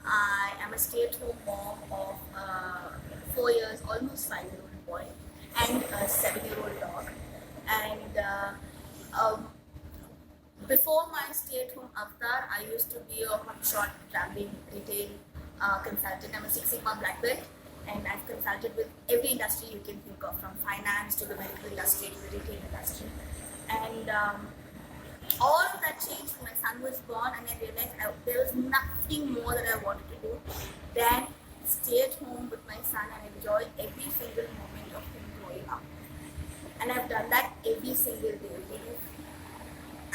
I am a stay-at-home mom of 4 years, almost 5-year-old boy, and a 7-year-old dog. And um, before my stay-at-home avatar, I used to be a hotshot traveling retail consultant. I'm a Six Sigma black belt, and I've consulted with every industry you can think of, from finance to the medical industry to the retail industry. And all of that changed when my son was born, and I realized there was nothing more that I wanted to do than stay at home with my son and enjoy every single moment of him growing up. And I've done that every single day.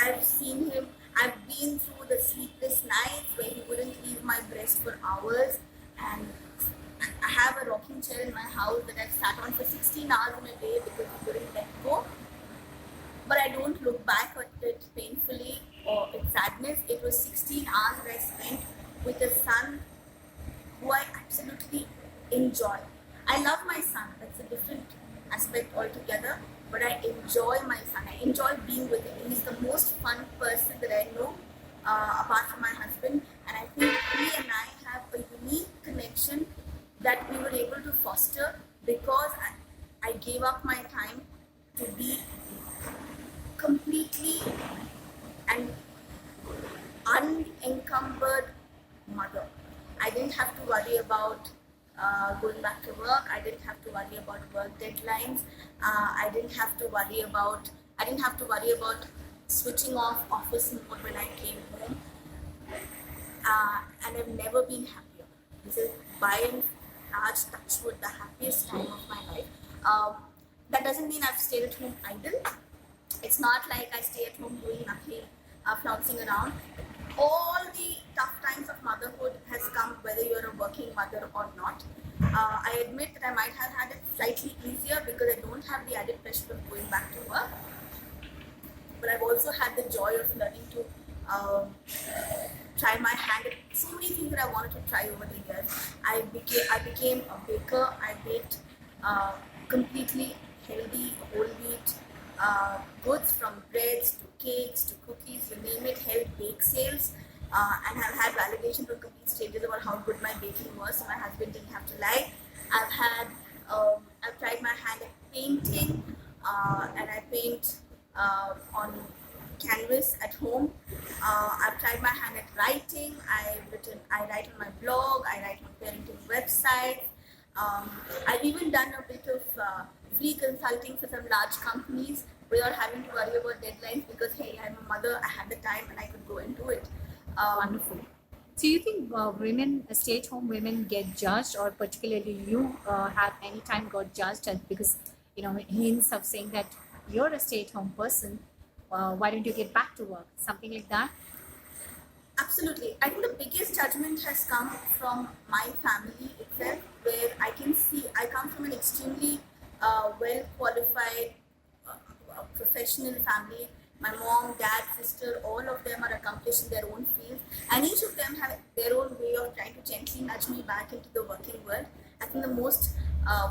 I've seen him, I've been through the sleepless nights where he wouldn't leave my breast for hours, and I have a rocking chair in my house that I've sat on for 16 hours in a day because he wouldn't let go. But I don't look back at it painfully or with sadness. It was 16 hours that I spent with a son who I absolutely enjoy. I love my son, that's a different aspect altogether, but I enjoy my son. I enjoy being with him. He's the most fun person that I know, apart from my husband, and I think he and I have a unique connection that we were able to foster because I gave up my time to be completely and unencumbered mother. I didn't have to worry about going back to work. I didn't have to worry about work deadlines. I didn't have to worry about. I didn't have to worry about switching off office mode when I came home. And I've never been happier. This is by and large, touchwood, the happiest time of my life. That doesn't mean I've stayed at home idle. It's not like I stay at home doing nothing, flouncing around. All the tough times of motherhood has come whether you're a working mother or not. I admit that I might have had it slightly easier because I don't have the added pressure of going back to work. But I've also had the joy of learning to try my hand at so many things that I wanted to try over the years. I became a baker. I baked completely healthy, whole wheat goods, from breads to cakes to cookies, you name it, held bake sales, and have had validation from complete strangers about how good my baking was, so my husband didn't have to lie. I've tried my hand at painting, and I paint on canvas at home. I've tried my hand at writing. I write on my blog, I write on parenting websites. I've even done a bit of free consulting for some large companies without having to worry about deadlines because, hey, I'm a mother, I had the time and I could go and do it. Wonderful. So you think women, stay-at-home women, get judged, or particularly you have any time got judged because hints of saying that you're a stay-at-home person, why don't you get back to work? Something like that. Absolutely. I think the biggest judgment has come from my family itself, where I can see I come from an extremely well qualified, professional family. My mom, dad, sister, all of them are accomplished in their own fields, and each of them have their own way of trying to gently nudge me back into the working world. I think the most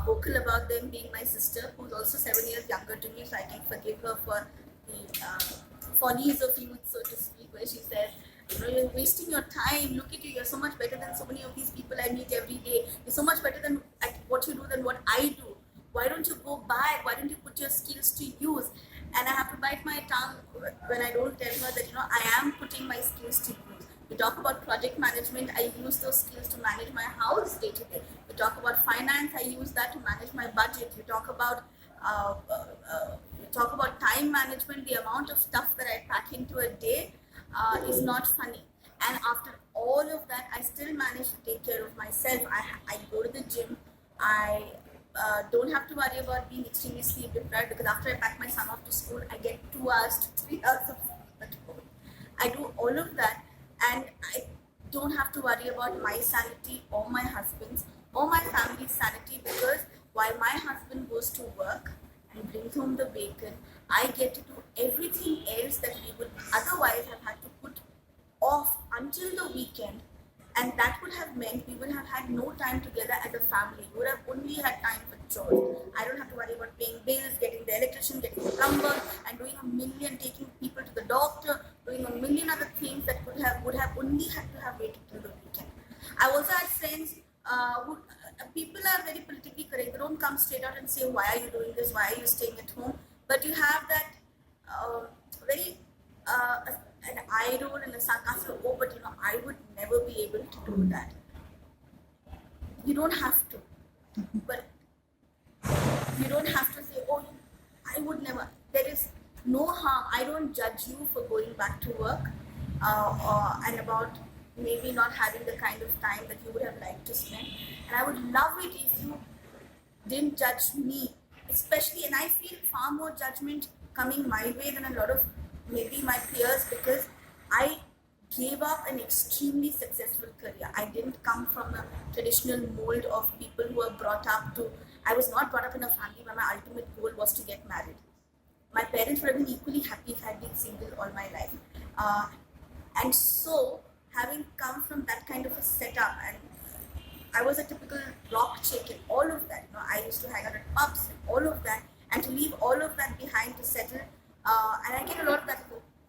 vocal about them being my sister, who's also 7 years younger to me, so I can forgive her for the follies of youth, so to speak, where she says, you're wasting your time. Look at you. You're so much better than so many of these people I meet every day. You're so much better than at what you do than what I do. Why don't you go back? Why don't you put your skills to use? And I have to bite my tongue when I don't tell her that, I am putting my skills to use. We talk about project management. I use those skills to manage my house day to day. We talk about finance. I use that to manage my budget. We talk about time management. The amount of stuff that I pack into a day is not funny. And after all of that, I still manage to take care of myself. I go to the gym. I don't have to worry about being extremely sleep deprived because after I pack my son off to school, I get 2 hours to 3 hours of sleep at home. I do all of that, and I don't have to worry about my sanity or my husband's or my family's sanity because while my husband goes to work and brings home the bacon, I get to do everything else that we would otherwise have had to put off until the weekend, and that would have meant we would have had no time together as a family. We would have only had time for chores. I don't have to worry about paying bills, getting the electrician, getting the plumber, and taking people to the doctor, doing a million other things that would have only had to have waited till the weekend. I also had friends who people are very politically correct. They don't come straight out and say, "Why are you doing this? Why are you staying at home?" But you have that very an eye roll and a sarcastic, "Oh, but I would never be able to do that." You don't have to, but you don't have to say, "Oh, I would never." There is no harm. I don't judge you for going back to work and about maybe not having the kind of time that you would have liked to spend. And I would love it if you didn't judge me, especially. And I feel far more judgment coming my way than a lot of maybe my peers, because I gave up an extremely successful career. I didn't come from a traditional mold of people who were brought up to. I was not brought up in a family where my ultimate goal was to get married. My parents would have been equally happy if I had been single all my life. And so, having come from that kind of a setup, and I was a typical rock chick and all of that. I used to hang out at pubs and all of that, and to leave all of that behind to settle. And I get a lot of that.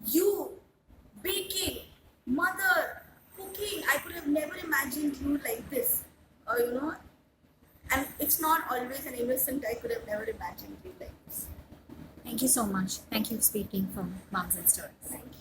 You, baking, mother, cooking. I could have never imagined you like this. And it's not always an innocent. I could have never imagined you like this. Thank you so much. Thank you for speaking from Moms and Stories. Thank you.